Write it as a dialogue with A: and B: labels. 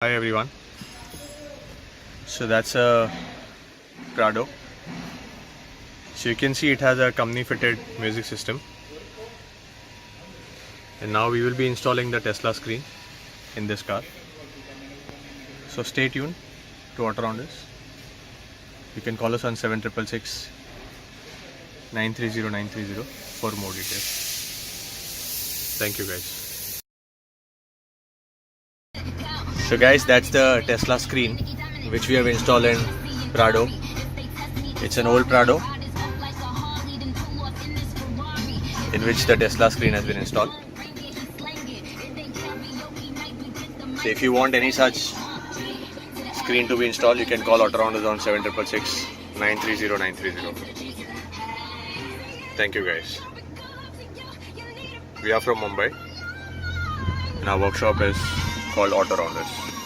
A: Hi everyone. So that's a Prado. So you can see it has a company fitted music system. And now we will be installing the Tesla screen in this car. So stay tuned to Autorounders. You can call us on 7666 930 930 for more details. Thank you guys. So guys, that's the Tesla screen which we have installed in Prado. It's an old Prado in which the Tesla screen has been installed. So if you want any such screen to be installed, you can call Autorounders on 7666 930 930. Thank you guys. We are from Mumbai and our workshop is called Autorounders.